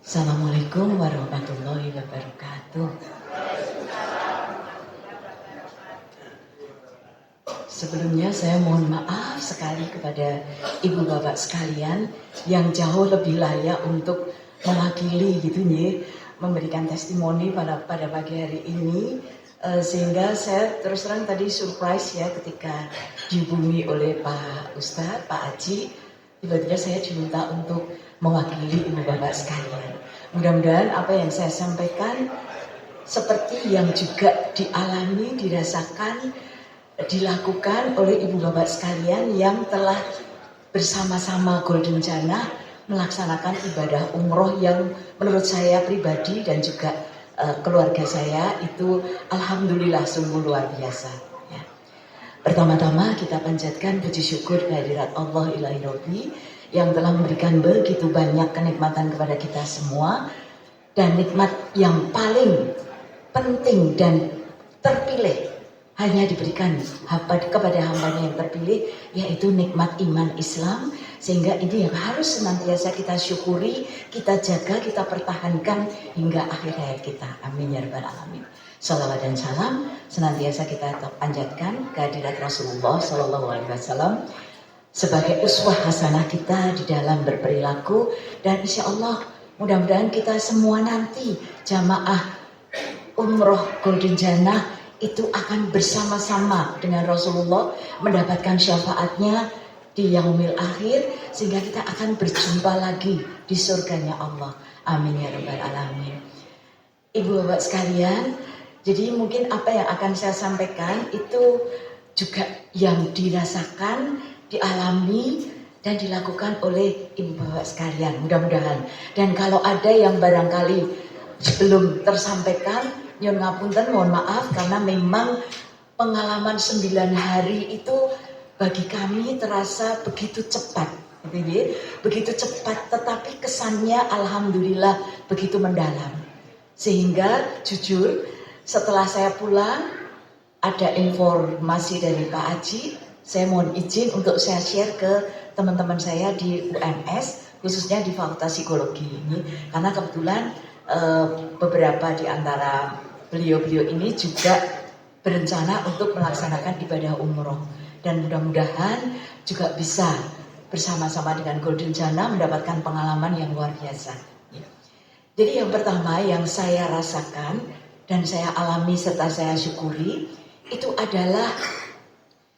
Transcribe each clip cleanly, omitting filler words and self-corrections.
Assalamualaikum warahmatullahi wabarakatuh. Sebelumnya saya mohon maaf sekali kepada ibu bapak sekalian yang jauh lebih layak untuk mewakili gitu nih, memberikan testimoni pada pagi hari ini. Sehingga saya terus terang tadi surprise ya ketika dihubungi oleh Pak Ustadz, Pak Haji, tiba-tiba saya diminta untuk mewakili ibu bapak sekalian. Mudah-mudahan apa yang saya sampaikan seperti yang juga dialami, dirasakan, dilakukan oleh ibu bapak sekalian yang telah bersama-sama Golden Jannah melaksanakan ibadah umroh yang menurut saya pribadi dan juga keluarga saya itu alhamdulillah sungguh luar biasa ya. Pertama-tama kita panjatkan puji syukur kehadirat Allah ilahi Rabbi yang telah memberikan begitu banyak kenikmatan kepada kita semua, dan nikmat yang paling penting dan terpilih hanya diberikan kepada hambanya yang terpilih, yaitu nikmat iman Islam. Sehingga ini yang harus senantiasa kita syukuri, kita jaga, kita pertahankan hingga akhir hayat kita. Amin ya rabbal alamin. Salawat dan salam senantiasa kita panjatkan kehadirat Rasulullah Sallallahu Alaihi Wasallam sebagai uswah hasanah kita di dalam berperilaku, dan insya Allah mudah-mudahan kita semua nanti jamaah umroh Golden Jannah itu akan bersama-sama dengan Rasulullah mendapatkan syafaatnya di yaumil akhir, sehingga kita akan berjumpa lagi di surganya Allah. Amin ya rabbal alamin. Ibu bapak sekalian, jadi mungkin apa yang akan saya sampaikan itu juga yang dirasakan, dialami, dan dilakukan oleh ibu bapak sekalian, mudah-mudahan. Dan kalau ada yang barangkali belum tersampaikan, nyon ngapunten, mohon maaf, karena memang pengalaman 9 hari itu bagi kami terasa begitu cepat, gitu ya. Begitu cepat, tetapi kesannya alhamdulillah begitu mendalam. Sehingga jujur setelah saya pulang ada informasi dari Pak Haji, saya mohon izin untuk saya share ke teman-teman saya di UMS, khususnya di Fakultas Psikologi ini, karena kebetulan beberapa di antara beliau-beliau ini juga berencana untuk melaksanakan ibadah umroh, dan mudah-mudahan juga bisa bersama-sama dengan Golden Jannah mendapatkan pengalaman yang luar biasa. Jadi yang pertama yang saya rasakan dan saya alami serta saya syukuri itu adalah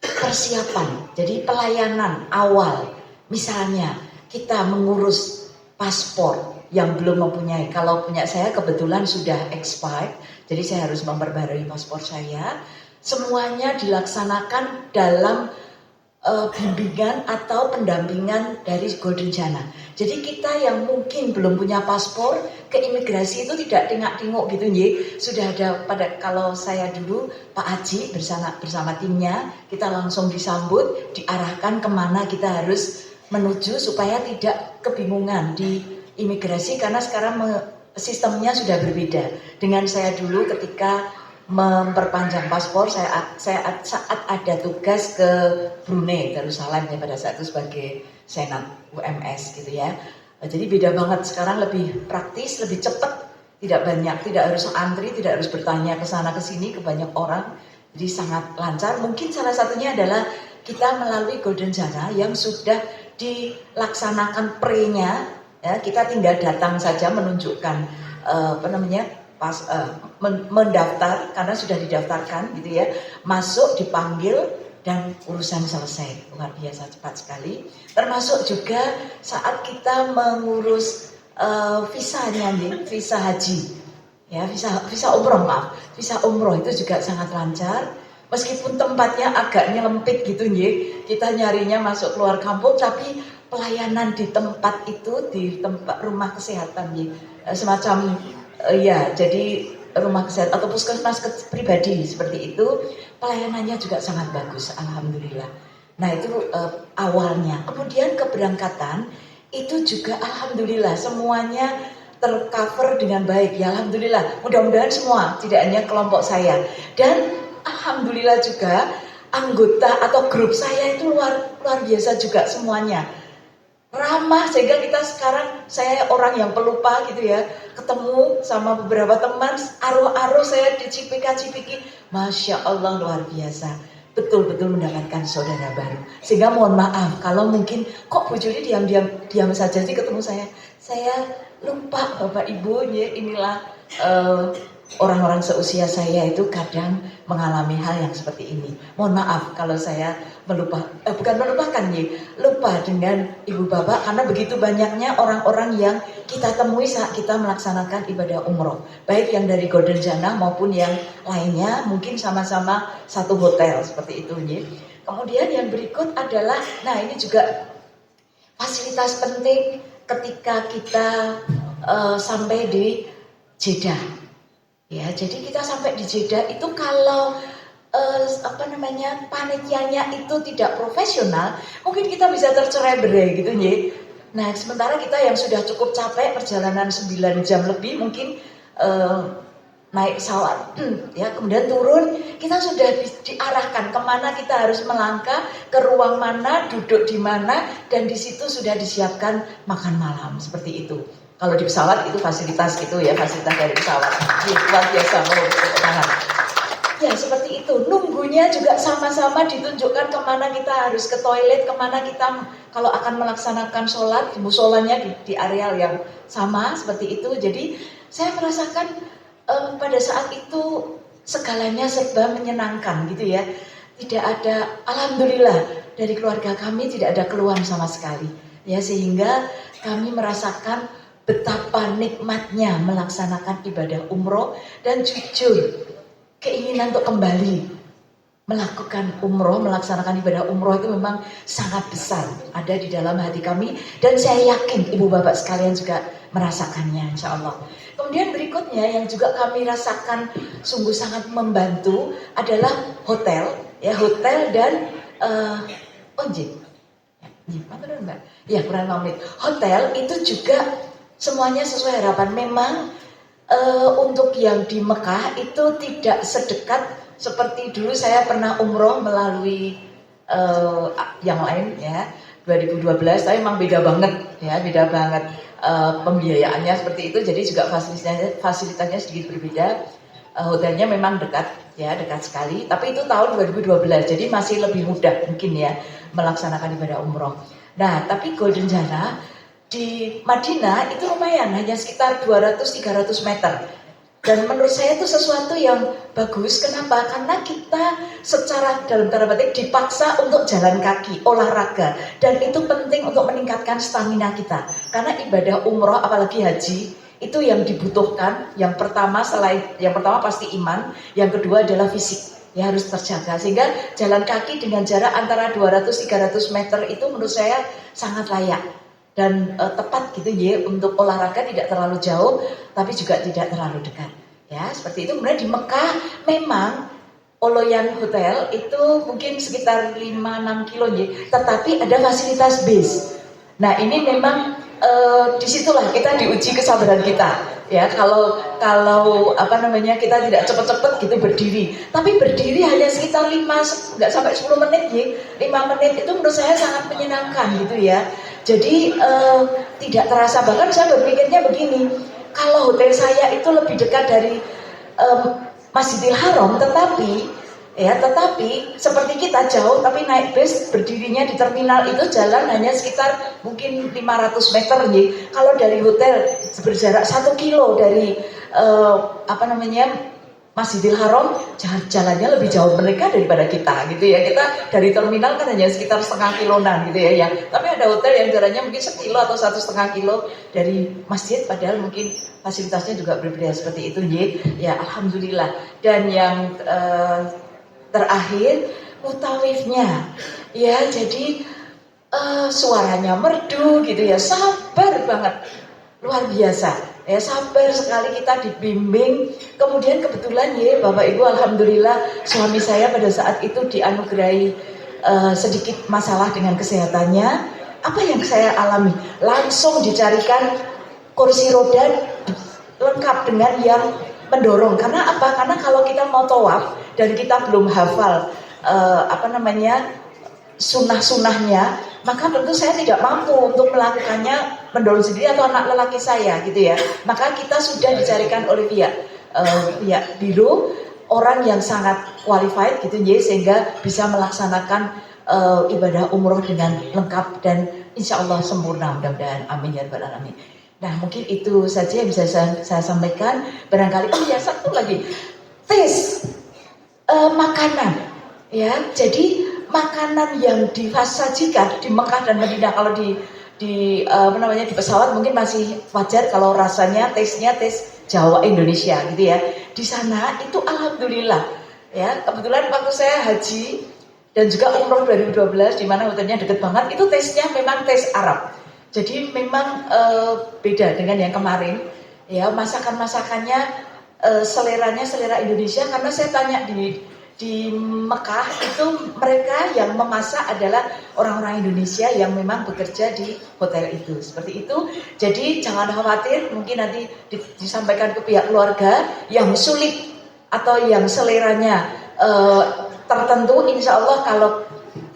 persiapan. Jadi pelayanan awal, misalnya kita mengurus paspor yang belum mempunyai, kalau punya saya kebetulan sudah expired, jadi saya harus memperbarui paspor saya. Semuanya dilaksanakan dalam bimbingan atau pendampingan dari Golden Jannah. Jadi kita yang mungkin belum punya paspor ke imigrasi itu tidak tengok-tengok gitu ya. Sudah ada kalau saya dulu Pak Haji bersama timnya, kita langsung disambut, diarahkan kemana kita harus menuju supaya tidak kebingungan di imigrasi, karena sekarang sistemnya sudah berbeda dengan saya dulu ketika memperpanjang paspor. Saya saat ada tugas ke Brunei Darussalam ya, pada saat itu sebagai senat UMS gitu ya. Jadi beda banget, sekarang lebih praktis, lebih cepat, tidak harus antri, tidak harus bertanya ke sana ke sini ke banyak orang, jadi sangat lancar. Mungkin salah satunya adalah kita melalui Golden Jannah yang sudah dilaksanakan pre-nya ya, kita tinggal datang saja menunjukkan mendaftar karena sudah didaftarkan gitu ya, masuk, dipanggil, dan urusan selesai. Luar biasa cepat sekali. Termasuk juga saat kita mengurus visanya nih, visa haji ya, visa umroh, visa umroh itu juga sangat lancar. Meskipun tempatnya agak nyelempit gitu nih, kita nyarinya masuk keluar kampung, tapi pelayanan di tempat itu, di tempat rumah kesehatan nih, semacam ya, jadi rumah kesehatan atau puskesmas pribadi seperti itu, pelayanannya juga sangat bagus, alhamdulillah. Nah itu awalnya. Kemudian keberangkatan itu juga alhamdulillah semuanya tercover dengan baik ya, alhamdulillah. Mudah-mudahan semua, tidak hanya kelompok saya. Dan alhamdulillah juga anggota atau grup saya itu luar biasa juga semuanya. ramah, sehingga kita sekarang, saya orang yang pelupa gitu ya, ketemu sama beberapa teman, arwah-arwah saya dicipika-cipiki, Masya Allah luar biasa, betul-betul mendapatkan saudara baru. Sehingga mohon maaf kalau mungkin kok Bu Juli diam saja sih ketemu saya lupa Bapak Ibu, ya inilah orang-orang seusia saya itu kadang mengalami hal yang seperti ini. Mohon maaf kalau saya bukan melupakan ya, lupa dengan ibu bapak karena begitu banyaknya orang-orang yang kita temui saat kita melaksanakan ibadah umroh. Baik yang dari Golden Jannah maupun yang lainnya, mungkin sama-sama satu hotel seperti itu ya. Kemudian yang berikut adalah, nah ini juga fasilitas penting ketika kita sampai di Jeddah. Ya, jadi kita sampai di Jeddah itu kalau panitianya itu tidak profesional, mungkin kita bisa tercerai-berai gitu ya. Nah, sementara kita yang sudah cukup capek perjalanan 9 jam lebih mungkin naik pesawat ya, kemudian turun, kita sudah diarahkan kemana kita harus melangkah, ke ruang mana, duduk di mana, dan di situ sudah disiapkan makan malam seperti itu. Kalau di pesawat itu fasilitas gitu ya, fasilitas dari pesawat. Luar biasa, ya seperti itu. Nunggunya juga sama-sama ditunjukkan kemana kita harus ke toilet, kemana kita kalau akan melaksanakan sholat, musolanya di areal yang sama seperti itu. Jadi saya merasakan pada saat itu segalanya serba menyenangkan gitu ya. Tidak ada, alhamdulillah dari keluarga kami tidak ada keluhan sama sekali. Ya, sehingga kami merasakan betapa nikmatnya melaksanakan ibadah umroh, dan jujur keinginan untuk kembali melakukan umroh, melaksanakan ibadah umroh itu memang sangat besar ada di dalam hati kami, dan saya yakin ibu bapak sekalian juga merasakannya insya Allah. Kemudian berikutnya yang juga kami rasakan sungguh sangat membantu adalah hotel ya, hotel dan kurang pamit. Hotel itu juga semuanya sesuai harapan. Memang untuk yang di Mekah itu tidak sedekat seperti dulu saya pernah umroh melalui yang lain ya, 2012, tapi memang beda banget ya, beda banget pembiayaannya seperti itu. Jadi juga fasilitasnya sedikit berbeda. Hotelnya memang dekat ya, dekat sekali, tapi itu tahun 2012, jadi masih lebih mudah mungkin ya melaksanakan ibadah umroh. Nah, tapi Golden Jannah di Madinah itu lumayan, hanya sekitar 200-300 meter. Dan menurut saya itu sesuatu yang bagus. Kenapa? Karena kita secara dalam tanda petik dipaksa untuk jalan kaki, olahraga. Dan itu penting untuk meningkatkan stamina kita. Karena ibadah umroh, apalagi haji, itu yang dibutuhkan. Yang pertama pasti iman, yang kedua adalah fisik. Ya harus terjaga. Sehingga jalan kaki dengan jarak antara 200-300 meter itu menurut saya sangat layak dan tepat gitu ya, untuk olahraga, tidak terlalu jauh tapi juga tidak terlalu dekat ya, seperti itu. Kemudian di Mekah memang Oloyan Hotel itu mungkin sekitar 5-6 kilo ya, tetapi ada fasilitas bis. Nah ini memang disitulah kita diuji kesabaran kita ya, kalau kita tidak cepet-cepet gitu berdiri, tapi berdiri hanya sekitar 5, nggak sampai 10 menit ya, 5 menit itu menurut saya sangat menyenangkan gitu ya. Jadi tidak terasa, bahkan saya berpikirnya begini, kalau hotel saya itu lebih dekat dari Masjidil Haram, tetapi seperti kita jauh, tapi naik bis berdirinya di terminal itu jalan hanya sekitar mungkin 500 meter nih. Kalau dari hotel berjarak 1 kilo dari Masjidil Haram, jalannya lebih jauh mereka daripada kita gitu ya. Kita dari terminal kan hanya sekitar setengah kiloan gitu ya. Tapi ada hotel yang jaraknya mungkin 1 kilo atau 1,5 kilo dari masjid, padahal mungkin fasilitasnya juga berbeda seperti itu ya. Alhamdulillah. Dan yang terakhir mutawifnya ya, jadi suaranya merdu gitu ya, sabar banget, luar biasa ya, sabar sekali kita dibimbing. Kemudian kebetulan ya Bapak Ibu, alhamdulillah suami saya pada saat itu dianugerahi sedikit masalah dengan kesehatannya. Apa yang saya alami? Langsung dicarikan kursi roda lengkap dengan yang mendorong. Karena apa? Karena kalau kita mau tawaf dan kita belum hafal sunnah-sunnahnya, maka tentu saya tidak mampu untuk melakukannya mendorong sendiri atau anak lelaki saya gitu ya. Maka kita sudah dicarikan oleh pihak biro orang yang sangat qualified gitu ya, sehingga bisa melaksanakan ibadah umroh dengan lengkap dan insya Allah sempurna, mudah-mudahan, amin ya rabbal alamin. Nah mungkin itu saja yang bisa saya sampaikan. Barangkali satu lagi, tes makanan ya. Jadi makanan yang disajikan di Mekah dan Madinah, kalau di di pesawat mungkin masih wajar kalau rasanya tesnya tes Jawa Indonesia gitu ya. Di sana itu alhamdulillah ya, kebetulan waktu saya haji dan juga umroh 2012 di mana hotelnya deket banget, itu tesnya memang tes Arab. Jadi memang beda dengan yang kemarin ya, masakan-masakannya seleranya selera Indonesia, karena saya tanya di Mekah itu mereka yang memasak adalah orang-orang Indonesia yang memang bekerja di hotel itu, seperti itu. Jadi jangan khawatir, mungkin nanti disampaikan ke pihak keluarga yang sulit atau yang seleranya tertentu, insya Allah kalau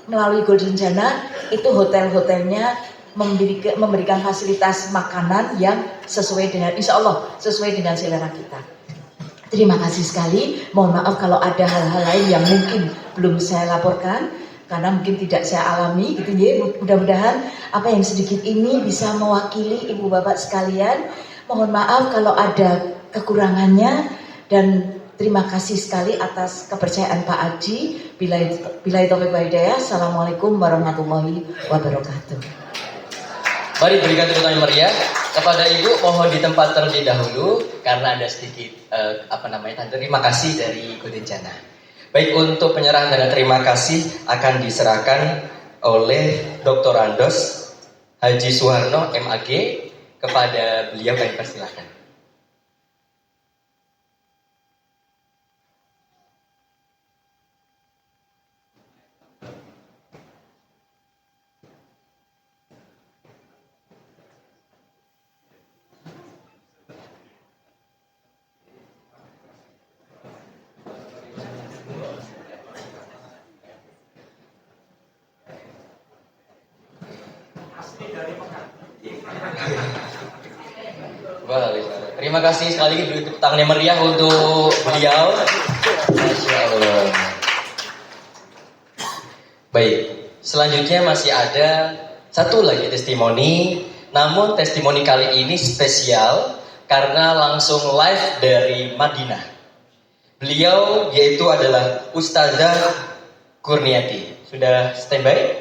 melalui Golden Jannah itu hotel-hotelnya memberikan fasilitas makanan yang sesuai dengan, insya Allah sesuai dengan selera kita. Terima kasih sekali. Mohon maaf kalau ada hal-hal lain yang mungkin belum saya laporkan karena mungkin tidak saya alami gitu ya. Mudah-mudahan apa yang sedikit ini bisa mewakili ibu bapak sekalian. Mohon maaf kalau ada kekurangannya dan terima kasih sekali atas kepercayaan Pak Haji. Bila taufiq wal hidayah. Assalamualaikum warahmatullahi wabarakatuh. Mari berikan tepuk tangan meriah kepada Ibu. Mohon di tempat terlebih dahulu karena ada sedikit terima kasih dari Golden Jannah. Baik, untuk penyerahan dan terima kasih akan diserahkan oleh Dr. Andos Haji Suharno MAG kepada beliau, kami persilakan. Terima kasih sekali lagi, beri tepuk tangan yang meriah untuk beliau. Masya Allah. Baik, selanjutnya masih ada satu lagi testimoni. Namun testimoni kali ini spesial karena langsung live dari Madinah. Beliau yaitu adalah Ustazah Kurniati. Sudah standby?